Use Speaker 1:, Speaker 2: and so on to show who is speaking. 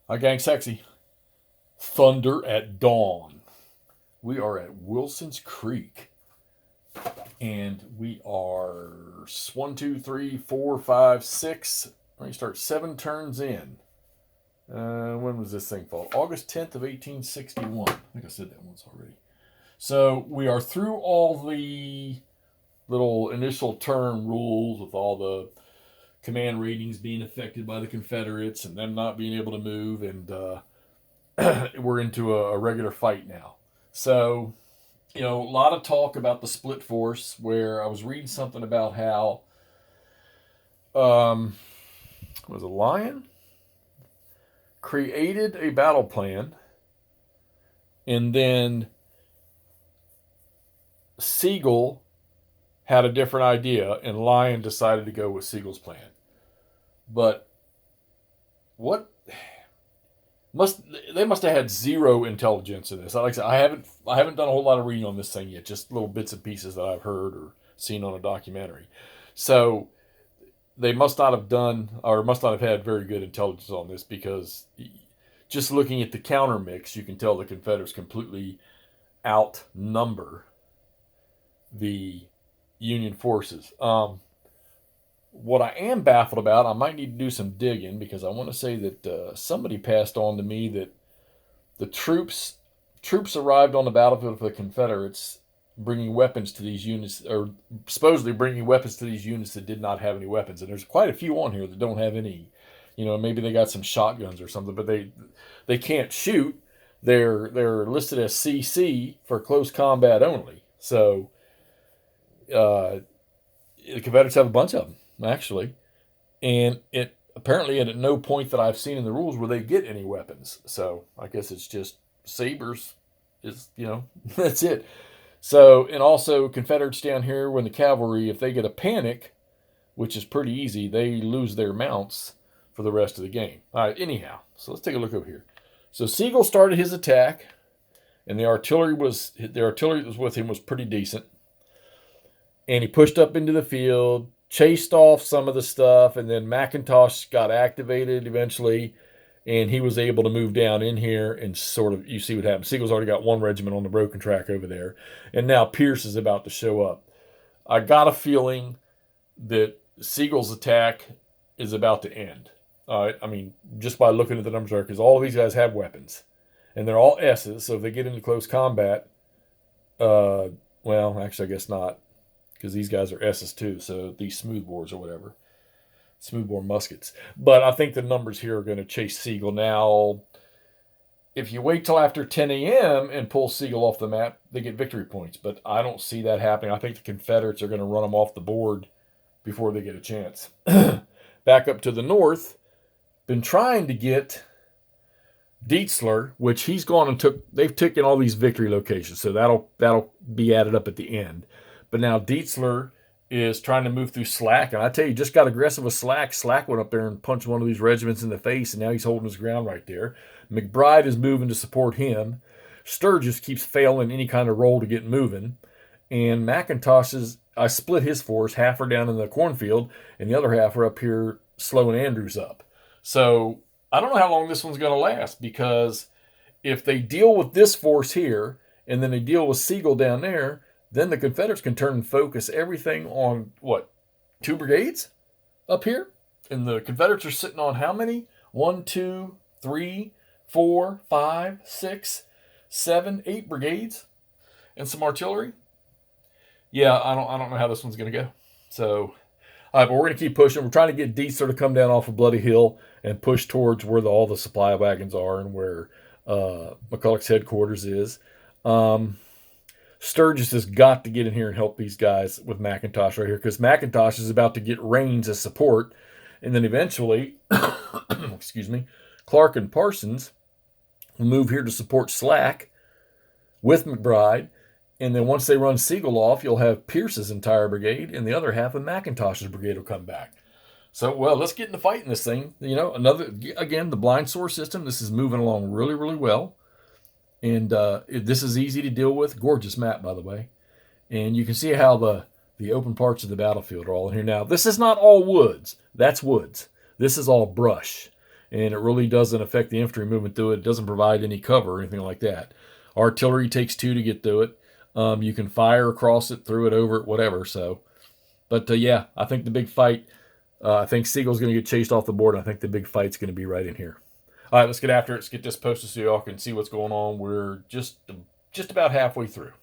Speaker 1: Hi, gang sexy. Thunder at dawn. We are at Wilson's Creek. And we are 1, 2, 3, 4, 5, 6. Let me start 7 turns in. When was this thing fall? August 10th of 1861. I think I said that once already. So we are through all the little initial turn rules with all the command ratings being affected by the Confederates and them not being able to move, and we're into a regular fight now. So, a lot of talk about the split force, where I was reading something about how was a lion created a battle plan, and then Sigel had a different idea, and Lion decided to go with Siegel's plan. But what they must have had zero intelligence in this. Like I said, I haven't done a whole lot of reading on this thing yet, just little bits and pieces that I've heard or seen on a documentary. So they must not have done, or must not have had very good intelligence on this, because just looking at the counter mix, you can tell the Confederates completely outnumber the Union forces. What I am baffled about, I might need to do some digging, because I want to say that somebody passed on to me that the troops arrived on the battlefield for the Confederates, bringing weapons to these units, or supposedly bringing weapons to these units that did not have any weapons. And there's quite a few on here that don't have any. Maybe they got some shotguns or something, but they can't shoot. They're listed as CC for close combat only. So the Confederates have a bunch of them, actually, and it apparently at no point that I've seen in the rules where they get any weapons. So I guess it's just sabers. That's it. So, and also Confederates down here, when the cavalry, if they get a panic, which is pretty easy, they lose their mounts for the rest of the game. All right, anyhow, so let's take a look over here. So Sigel started his attack, and the artillery that was with him was pretty decent. And he pushed up into the field, chased off some of the stuff, and then McIntosh got activated eventually, and he was able to move down in here, and sort of, you see what happened. Siegel's already got one regiment on the broken track over there, and now Pierce is about to show up. I got a feeling that Siegel's attack is about to end. I mean, just by looking at the numbers there, because all of these guys have weapons, and they're all S's, so if they get into close combat, well, actually, I guess not, because these guys are S's too, so these smoothbores or whatever. Smoothbore muskets. But I think the numbers here are going to chase Sigel. Now, if you wait till after 10 a.m. and pull Sigel off the map, they get victory points. But I don't see that happening. I think the Confederates are going to run them off the board before they get a chance. Back up to the north, been trying to get Dietzler, which he's gone and they've taken all these victory locations, so that'll be added up at the end. But now Dietzler is trying to move through Slack, and I tell you, just got aggressive with Slack. Slack went up there and punched one of these regiments in the face, and now he's holding his ground right there. McBride is moving to support him. Sturgis keeps failing any kind of roll to get moving. And I split his force. Half are down in the cornfield, and the other half are up here slowing Andrews up. So I don't know how long this one's going to last, because if they deal with this force here, and then they deal with Sigel down there, then the Confederates can turn and focus everything on, 2 brigades up here? And the Confederates are sitting on how many? 1, 2, 3, 4, 5, 6, 7, 8 brigades and some artillery? Yeah, I don't know how this one's going to go. So, all right, but we're going to keep pushing. We're trying to get Dietzer to come down off of Bloody Hill and push towards where all the supply wagons are and where McCulloch's headquarters is. Sturgis has got to get in here and help these guys with McIntosh right here, because McIntosh is about to get Rains as support. And then eventually, excuse me, Clark and Parsons will move here to support Slack with McBride. And then once they run Sigel off, you'll have Pierce's entire brigade, and the other half of McIntosh's brigade will come back. So, well, let's get in the fight in this thing. Again, the blind source system, this is moving along really, really well. And this is easy to deal with. Gorgeous map, by the way. And you can see how the open parts of the battlefield are all in here. Now, this is not all woods. That's woods. This is all brush. and it really doesn't affect the infantry movement through it. It doesn't provide any cover or anything like that. Artillery takes 2 to get through it. You can fire across it, through it, over it, whatever. So, but yeah, I think the big fight. I think Siegel's going to get chased off the board. And I think the big fight's going to be right in here. All right, let's get after it. Let's get this posted so y'all can see what's going on. We're just about halfway through.